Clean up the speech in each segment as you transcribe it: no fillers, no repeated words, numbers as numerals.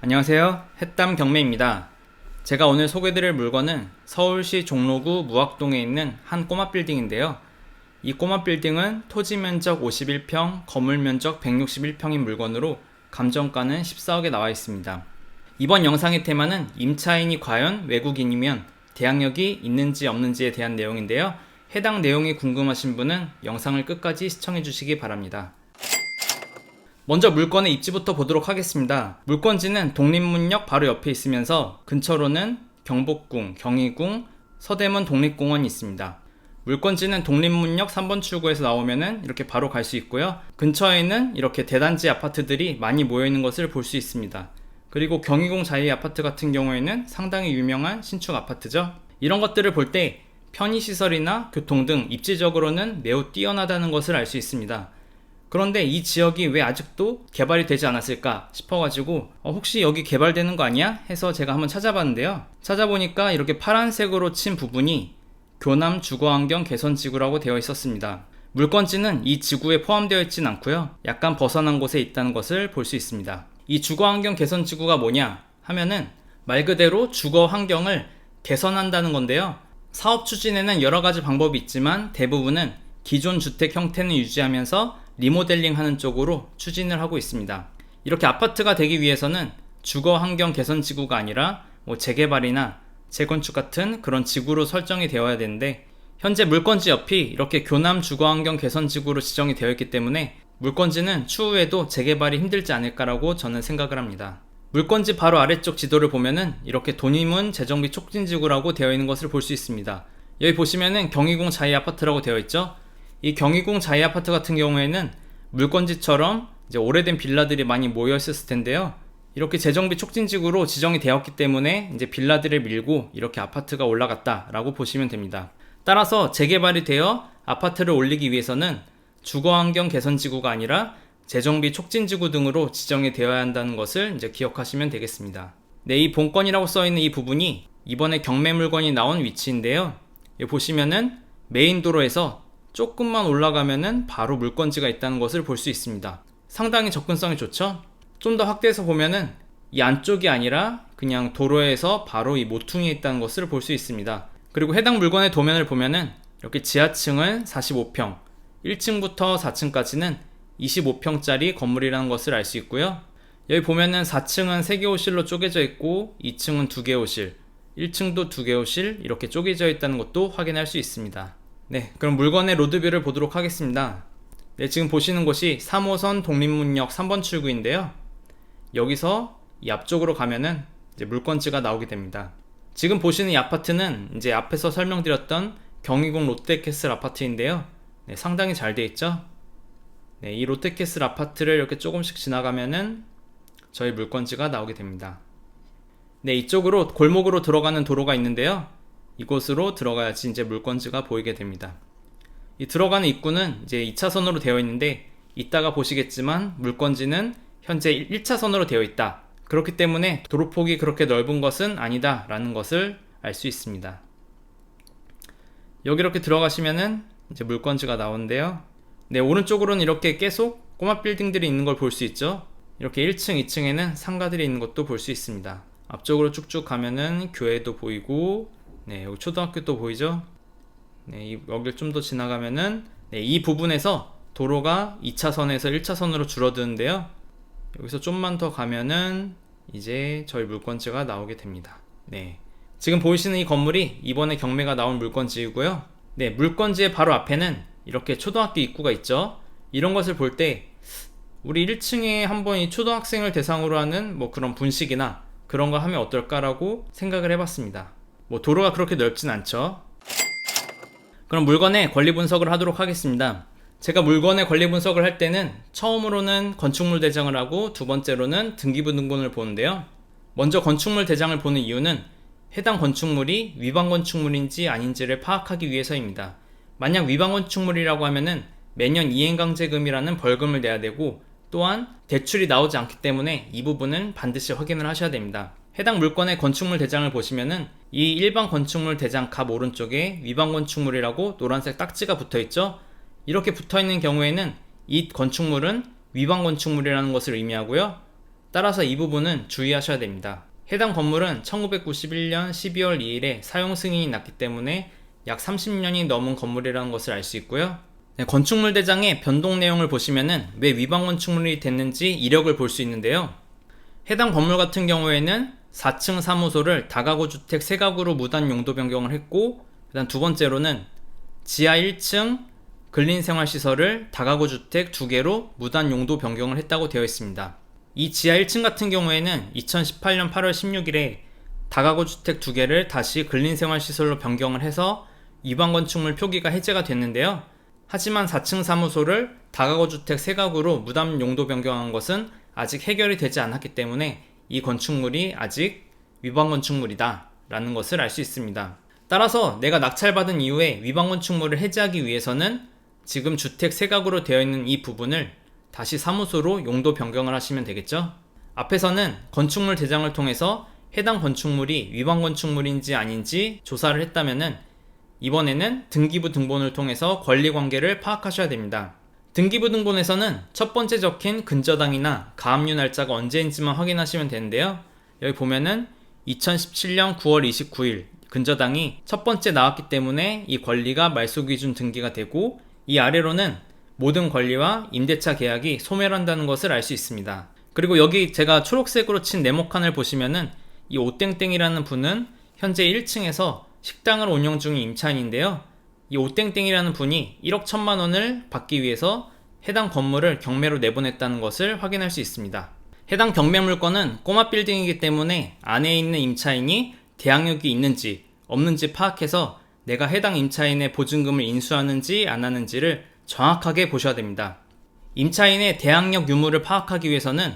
안녕하세요. 햇담 경매입니다. 제가 오늘 소개드릴 물건은 서울시 종로구 무학동에 있는 한 꼬마 빌딩인데요. 이 꼬마 빌딩은 토지 면적 51평, 건물 면적 161평인 물건으로 감정가는 14억에 나와 있습니다. 이번 영상의 테마는 임차인이 과연 외국인이면 대항력이 있는지 없는지에 대한 내용인데요. 해당 내용이 궁금하신 분은 영상을 끝까지 시청해 주시기 바랍니다. 먼저 물건의 입지부터 보도록 하겠습니다. 물건지는 독립문역 바로 옆에 있으면서 근처로는 경복궁, 경희궁, 서대문 독립공원이 있습니다. 물건지는 독립문역 3번 출구에서 나오면은 이렇게 바로 갈 수 있고요. 근처에는 이렇게 대단지 아파트들이 많이 모여있는 것을 볼 수 있습니다. 그리고 경희궁 자이 아파트 같은 경우에는 상당히 유명한 신축 아파트죠. 이런 것들을 볼 때 편의시설이나 교통 등 입지적으로는 매우 뛰어나다는 것을 알 수 있습니다. 그런데 이 지역이 왜 아직도 개발이 되지 않았을까 싶어가지고 혹시 여기 개발되는 거 아니야? 해서 제가 한번 찾아봤는데요. 찾아보니까 이렇게 파란색으로 친 부분이 교남 주거환경 개선지구라고 되어 있었습니다. 물건지는 이 지구에 포함되어 있진 않고요. 약간 벗어난 곳에 있다는 것을 볼 수 있습니다. 이 주거환경 개선지구가 뭐냐 하면은 말 그대로 주거환경을 개선한다는 건데요. 사업 추진에는 여러 가지 방법이 있지만 대부분은 기존 주택 형태는 유지하면서 리모델링 하는 쪽으로 추진을 하고 있습니다. 이렇게 아파트가 되기 위해서는 주거 환경 개선 지구가 아니라 재개발이나 재건축 같은 그런 지구로 설정이 되어야 되는데 현재 물건지 옆이 이렇게 교남 주거 환경 개선 지구로 지정이 되어 있기 때문에 물건지는 추후에도 재개발이 힘들지 않을까라고 저는 생각을 합니다. 물건지 바로 아래쪽 지도를 보면은 이렇게 도님은 재정비 촉진 지구라고 되어 있는 것을 볼 수 있습니다. 여기 보시면은 경희궁 자이 아파트라고 되어 있죠. 이 경희궁 자이 아파트 같은 경우에는 물건지처럼 이제 오래된 빌라들이 많이 모여 있었을 텐데요. 이렇게 재정비 촉진지구로 지정이 되었기 때문에 이제 빌라들을 밀고 이렇게 아파트가 올라갔다라고 보시면 됩니다. 따라서 재개발이 되어 아파트를 올리기 위해서는 주거환경 개선지구가 아니라 재정비 촉진지구 등으로 지정이 되어야 한다는 것을 이제 기억하시면 되겠습니다. 네, 이 본건이라고 써있는 이 부분이 이번에 경매 물건이 나온 위치인데요. 여기 보시면은 메인 도로에서 조금만 올라가면은 바로 물건지가 있다는 것을 볼 수 있습니다. 상당히 접근성이 좋죠? 좀 더 확대해서 보면은 이 안쪽이 아니라 그냥 도로에서 바로 이 모퉁이에 있다는 것을 볼 수 있습니다. 그리고 해당 물건의 도면을 보면은 이렇게 지하층은 45평, 1층부터 4층까지는 25평짜리 건물이라는 것을 알 수 있고요. 여기 보면은 4층은 3개 호실로 쪼개져 있고 2층은 2개 호실, 1층도 2개 호실 이렇게 쪼개져 있다는 것도 확인할 수 있습니다. 네, 그럼 물건의 로드뷰를 보도록 하겠습니다. 네, 지금 보시는 곳이 3호선 독립문역 3번 출구인데요. 여기서 이 앞쪽으로 가면은 이제 물건지가 나오게 됩니다. 지금 보시는 이 아파트는 이제 앞에서 설명드렸던 경희궁 롯데캐슬 아파트인데요. 네, 상당히 잘 되어 있죠? 네, 이 롯데캐슬 아파트를 이렇게 조금씩 지나가면은 저희 물건지가 나오게 됩니다. 네, 이쪽으로 골목으로 들어가는 도로가 있는데요. 이곳으로 들어가야지 이제 물건지가 보이게 됩니다. 이 들어가는 입구는 이제 2차선으로 되어 있는데 이따가 보시겠지만 물건지는 현재 1차선으로 되어 있다. 그렇기 때문에 도로폭이 그렇게 넓은 것은 아니다 라는 것을 알 수 있습니다. 여기 이렇게 들어가시면은 이제 물건지가 나오는데요. 네, 오른쪽으로는 이렇게 계속 꼬마 빌딩들이 있는 걸 볼 수 있죠. 이렇게 1층, 2층에는 상가들이 있는 것도 볼 수 있습니다. 앞쪽으로 쭉쭉 가면은 교회도 보이고 네, 여기 초등학교도 보이죠? 네, 여기를 좀 더 지나가면은 네, 이 부분에서 도로가 2차선에서 1차선으로 줄어드는데요. 여기서 좀만 더 가면은 이제 저희 물건지가 나오게 됩니다. 네, 지금 보이시는 이 건물이 이번에 경매가 나온 물건지이고요. 네, 물건지의 바로 앞에는 이렇게 초등학교 입구가 있죠. 이런 것을 볼 때 우리 1층에 한번 이 초등학생을 대상으로 하는 그런 분식이나 그런 거 하면 어떨까라고 생각을 해봤습니다. 도로가 그렇게 넓진 않죠. 그럼 물건의 권리 분석을 하도록 하겠습니다. 제가 물건의 권리 분석을 할 때는 처음으로는 건축물 대장을 하고 두 번째로는 등기부 등본을 보는데요. 먼저 건축물 대장을 보는 이유는 해당 건축물이 위반 건축물인지 아닌지를 파악하기 위해서입니다. 만약 위반 건축물이라고 하면은 매년 이행강제금이라는 벌금을 내야 되고 또한 대출이 나오지 않기 때문에 이 부분은 반드시 확인을 하셔야 됩니다. 해당 물건의 건축물 대장을 보시면은 이 일반 건축물 대장 갑 오른쪽에 위반 건축물이라고 노란색 딱지가 붙어 있죠. 이렇게 붙어 있는 경우에는 이 건축물은 위반 건축물이라는 것을 의미하고요. 따라서 이 부분은 주의하셔야 됩니다. 해당 건물은 1991년 12월 2일에 사용 승인이 났기 때문에 약 30년이 넘은 건물이라는 것을 알 수 있고요. 건축물 대장의 변동 내용을 보시면은 왜 위반 건축물이 됐는지 이력을 볼 수 있는데요. 해당 건물 같은 경우에는 4층 사무소를 다가구 주택 3가구로 무단 용도 변경을 했고, 그다음 두 번째로는 지하 1층 근린생활시설을 다가구 주택 2개로 무단 용도 변경을 했다고 되어 있습니다. 이 지하 1층 같은 경우에는 2018년 8월 16일에 다가구 주택 2개를 다시 근린생활시설로 변경을 해서 위반 건축물 표기가 해제가 됐는데요. 하지만 4층 사무소를 다가구 주택 3가구로 무단 용도 변경한 것은 아직 해결이 되지 않았기 때문에 이 건축물이 아직 위반 건축물이다 라는 것을 알 수 있습니다. 따라서 내가 낙찰받은 이후에 위반 건축물을 해제하기 위해서는 지금 주택 3가구로 되어 있는 이 부분을 다시 사무소로 용도 변경을 하시면 되겠죠. 앞에서는 건축물 대장을 통해서 해당 건축물이 위반 건축물인지 아닌지 조사를 했다면은 이번에는 등기부 등본을 통해서 권리관계를 파악하셔야 됩니다. 등기부 등본에서는 첫 번째 적힌 근저당이나 가압류 날짜가 언제인지만 확인하시면 되는데요. 여기 보면은 2017년 9월 29일 근저당이 첫 번째 나왔기 때문에 이 권리가 말소기준 등기가 되고, 이 아래로는 모든 권리와 임대차 계약이 소멸한다는 것을 알 수 있습니다. 그리고 여기 제가 초록색으로 친 네모칸을 보시면은 이 오땡땡이라는 분은 현재 1층에서 식당을 운영 중인 임차인인데요. 이 오땡땡이라는 분이 1억 1천만 원을 받기 위해서 해당 건물을 경매로 내보냈다는 것을 확인할 수 있습니다. 해당 경매 물건은 꼬마 빌딩이기 때문에 안에 있는 임차인이 대항력이 있는지 없는지 파악해서 내가 해당 임차인의 보증금을 인수하는지 안 하는지를 정확하게 보셔야 됩니다. 임차인의 대항력 유무를 파악하기 위해서는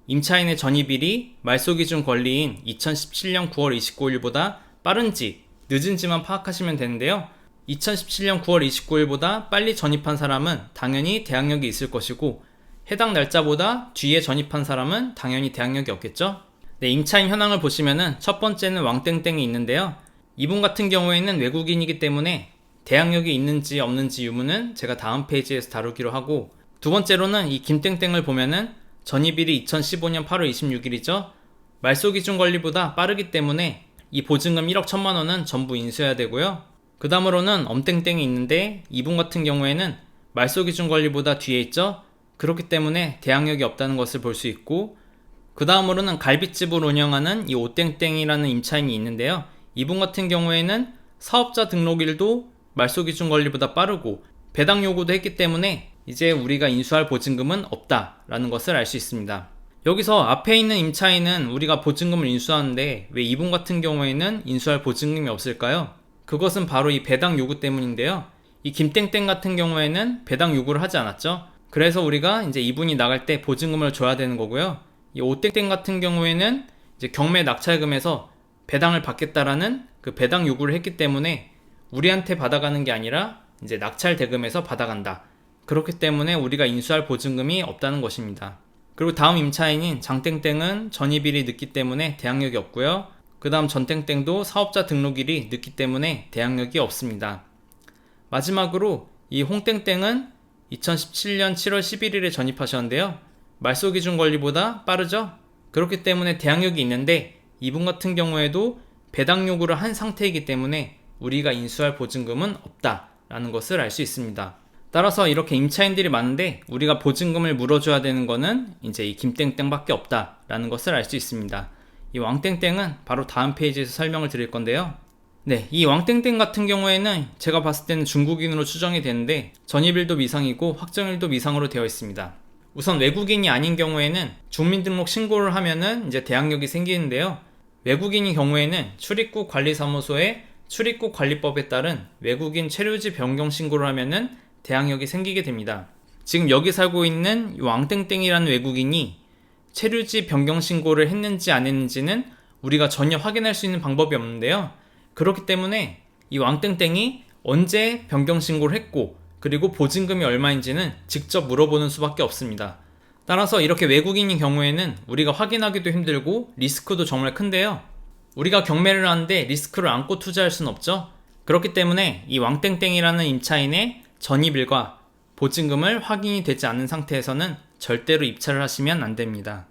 임차인의 전입일이 말소기준 권리인 2017년 9월 29일보다 빠른지 늦은지만 파악하시면 되는데요. 2017년 9월 29일보다 빨리 전입한 사람은 당연히 대항력이 있을 것이고, 해당 날짜보다 뒤에 전입한 사람은 당연히 대항력이 없겠죠. 네, 임차인 현황을 보시면은 첫 번째는 왕땡땡이 있는데요. 이분 같은 경우에는 외국인이기 때문에 대항력이 있는지 없는지 유무는 제가 다음 페이지에서 다루기로 하고, 두 번째로는 이 김땡땡을 보면은 전입일이 2015년 8월 26일이죠. 말소기준 권리보다 빠르기 때문에 이 보증금 1억 1천만 원은 전부 인수해야 되고요. 그 다음으로는 엄땡땡이 있는데 이분 같은 경우에는 말소기준 권리보다 뒤에 있죠. 그렇기 때문에 대항력이 없다는 것을 볼 수 있고, 그 다음으로는 갈비집을 운영하는 이 오땡땡이라는 임차인이 있는데요. 이분 같은 경우에는 사업자 등록일도 말소기준 권리보다 빠르고 배당 요구도 했기 때문에 이제 우리가 인수할 보증금은 없다라는 것을 알 수 있습니다. 여기서 앞에 있는 임차인은 우리가 보증금을 인수하는데 왜 이분 같은 경우에는 인수할 보증금이 없을까요? 그것은 바로 이 배당 요구 때문인데요. 이 김땡땡 같은 경우에는 배당 요구를 하지 않았죠. 그래서 우리가 이제 이분이 나갈 때 보증금을 줘야 되는 거고요. 이 오땡땡 같은 경우에는 이제 경매 낙찰금에서 배당을 받겠다라는 그 배당 요구를 했기 때문에 우리한테 받아가는 게 아니라 이제 낙찰 대금에서 받아간다. 그렇기 때문에 우리가 인수할 보증금이 없다는 것입니다. 그리고 다음 임차인인 장땡땡은 전입일이 늦기 때문에 대항력이 없고요. 그 다음 전땡땡도 사업자 등록일이 늦기 때문에 대항력이 없습니다. 마지막으로 이 홍땡땡은 2017년 7월 11일에 전입하셨는데요. 말소기준 권리보다 빠르죠? 그렇기 때문에 대항력이 있는데 이분 같은 경우에도 배당 요구를 한 상태이기 때문에 우리가 인수할 보증금은 없다라는 것을 알 수 있습니다. 따라서 이렇게 임차인들이 많은데 우리가 보증금을 물어줘야 되는 거는 이제 이 김땡땡밖에 없다라는 것을 알 수 있습니다. 이 왕땡땡은 바로 다음 페이지에서 설명을 드릴 건데요. 네, 이 왕땡땡 같은 경우에는 제가 봤을 때는 중국인으로 추정이 되는데 전입일도 미상이고 확정일도 미상으로 되어 있습니다. 우선 외국인이 아닌 경우에는 주민등록 신고를 하면은 이제 대항력이 생기는데요. 외국인인 경우에는 출입국 관리사무소에 출입국 관리법에 따른 외국인 체류지 변경 신고를 하면은 대항력이 생기게 됩니다. 지금 여기 살고 있는 왕땡땡이라는 외국인이 체류지 변경 신고를 했는지 안 했는지는 우리가 전혀 확인할 수 있는 방법이 없는데요. 그렇기 때문에 이 왕땡땡이 언제 변경 신고를 했고 그리고 보증금이 얼마인지는 직접 물어보는 수밖에 없습니다. 따라서 이렇게 외국인인 경우에는 우리가 확인하기도 힘들고 리스크도 정말 큰데요. 우리가 경매를 하는데 리스크를 안고 투자할 수는 없죠. 그렇기 때문에 이 왕땡땡이라는 임차인의 전입일과 보증금을 확인이 되지 않은 상태에서는 절대로 입찰을 하시면 안 됩니다.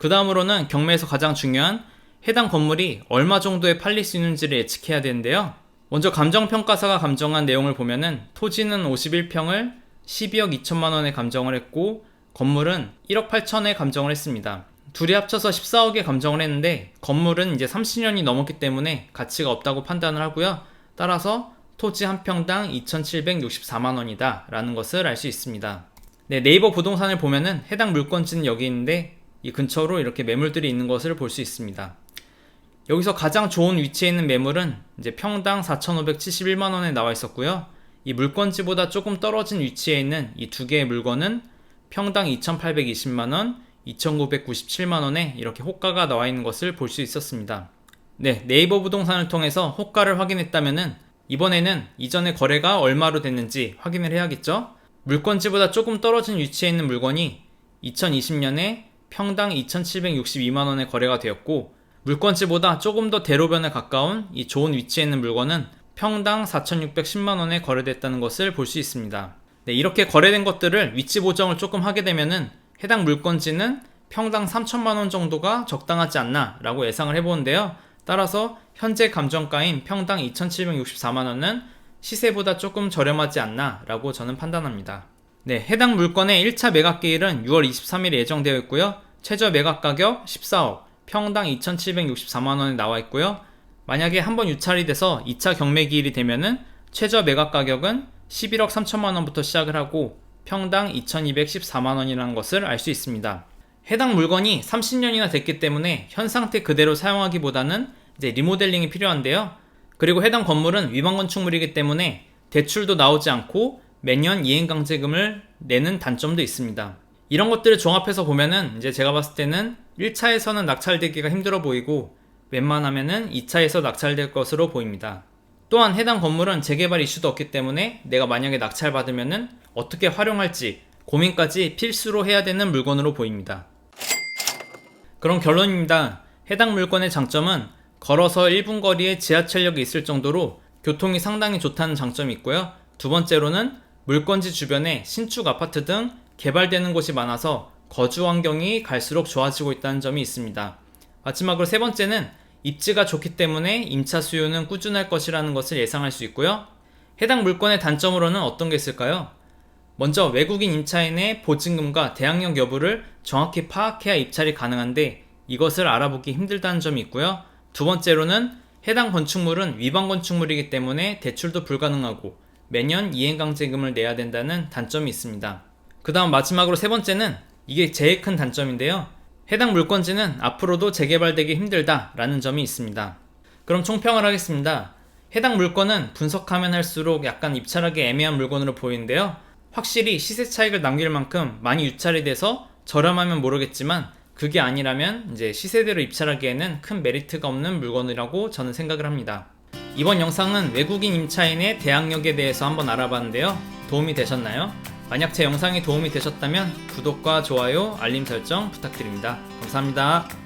그 다음으로는 경매에서 가장 중요한 해당 건물이 얼마 정도에 팔릴 수 있는지를 예측해야 되는데요. 먼저 감정평가사가 감정한 내용을 보면은 토지는 51평을 12억 2천만 원에 감정을 했고 건물은 1억 8천에 감정을 했습니다. 둘이 합쳐서 14억에 감정을 했는데 건물은 이제 30년이 넘었기 때문에 가치가 없다고 판단을 하고요. 따라서 토지 한 평당 2,764만 원이다 라는 것을 알 수 있습니다. 네, 네이버 부동산을 보면은 해당 물건지는 여기 있는데 이 근처로 이렇게 매물들이 있는 것을 볼 수 있습니다. 여기서 가장 좋은 위치에 있는 매물은 이제 평당 4,571만 원에 나와 있었고요. 이 물건지보다 조금 떨어진 위치에 있는 이 두 개의 물건은 평당 2,820만 원, 2,997만 원에 이렇게 호가가 나와 있는 것을 볼 수 있었습니다. 네, 네이버 부동산을 통해서 호가를 확인했다면은 이번에는 이전에 거래가 얼마로 됐는지 확인을 해야겠죠? 물건지보다 조금 떨어진 위치에 있는 물건이 2020년에 평당 2,762만 원에 거래가 되었고 물건지보다 조금 더 대로변에 가까운 이 좋은 위치에 있는 물건은 평당 4,610만 원에 거래됐다는 것을 볼 수 있습니다. 네, 이렇게 거래된 것들을 위치 보정을 조금 하게 되면은 해당 물건지는 평당 3천만 원 정도가 적당하지 않나 라고 예상을 해보는데요. 따라서 현재 감정가인 평당 2,764만 원은 시세보다 조금 저렴하지 않나 라고 저는 판단합니다. 네, 해당 물건의 1차 매각 기일은 6월 23일에 예정되어 있고요. 최저 매각 가격 14억, 평당 2,764만 원에 나와 있고요. 만약에 한번 유찰이 돼서 2차 경매 기일이 되면은 최저 매각 가격은 11억 3천만 원부터 시작을 하고 평당 2,214만 원이라는 것을 알 수 있습니다. 해당 물건이 30년이나 됐기 때문에 현 상태 그대로 사용하기보다는 이제 리모델링이 필요한데요. 그리고 해당 건물은 위반 건축물이기 때문에 대출도 나오지 않고 매년 이행강제금을 내는 단점도 있습니다. 이런 것들을 종합해서 보면은 이제 제가 봤을 때는 1차에서는 낙찰되기가 힘들어 보이고 웬만하면은 2차에서 낙찰될 것으로 보입니다. 또한 해당 건물은 재개발 이슈도 없기 때문에 내가 만약에 낙찰받으면은 어떻게 활용할지 고민까지 필수로 해야 되는 물건으로 보입니다. 그럼 결론입니다. 해당 물건의 장점은 걸어서 1분 거리에 지하철역이 있을 정도로 교통이 상당히 좋다는 장점이 있고요. 두 번째로는 물건지 주변에 신축 아파트 등 개발되는 곳이 많아서 거주 환경이 갈수록 좋아지고 있다는 점이 있습니다. 마지막으로 세 번째는 입지가 좋기 때문에 임차 수요는 꾸준할 것이라는 것을 예상할 수 있고요. 해당 물건의 단점으로는 어떤 게 있을까요? 먼저 외국인 임차인의 보증금과 대항력 여부를 정확히 파악해야 입찰이 가능한데 이것을 알아보기 힘들다는 점이 있고요. 두 번째로는 해당 건축물은 위반 건축물이기 때문에 대출도 불가능하고 매년 이행강제금을 내야 된다는 단점이 있습니다. 그 다음 마지막으로 세 번째는 이게 제일 큰 단점인데요. 해당 물건지는 앞으로도 재개발되기 힘들다라는 점이 있습니다. 그럼 총평을 하겠습니다. 해당 물건은 분석하면 할수록 약간 입찰하기 애매한 물건으로 보이는데요. 확실히 시세 차익을 남길 만큼 많이 유찰이 돼서 저렴하면 모르겠지만 그게 아니라면 이제 시세대로 입찰하기에는 큰 메리트가 없는 물건이라고 저는 생각을 합니다. 이번 영상은 외국인 임차인의 대항력에 대해서 한번 알아봤는데요. 도움이 되셨나요? 만약 제 영상이 도움이 되셨다면 구독과 좋아요, 알림 설정 부탁드립니다. 감사합니다.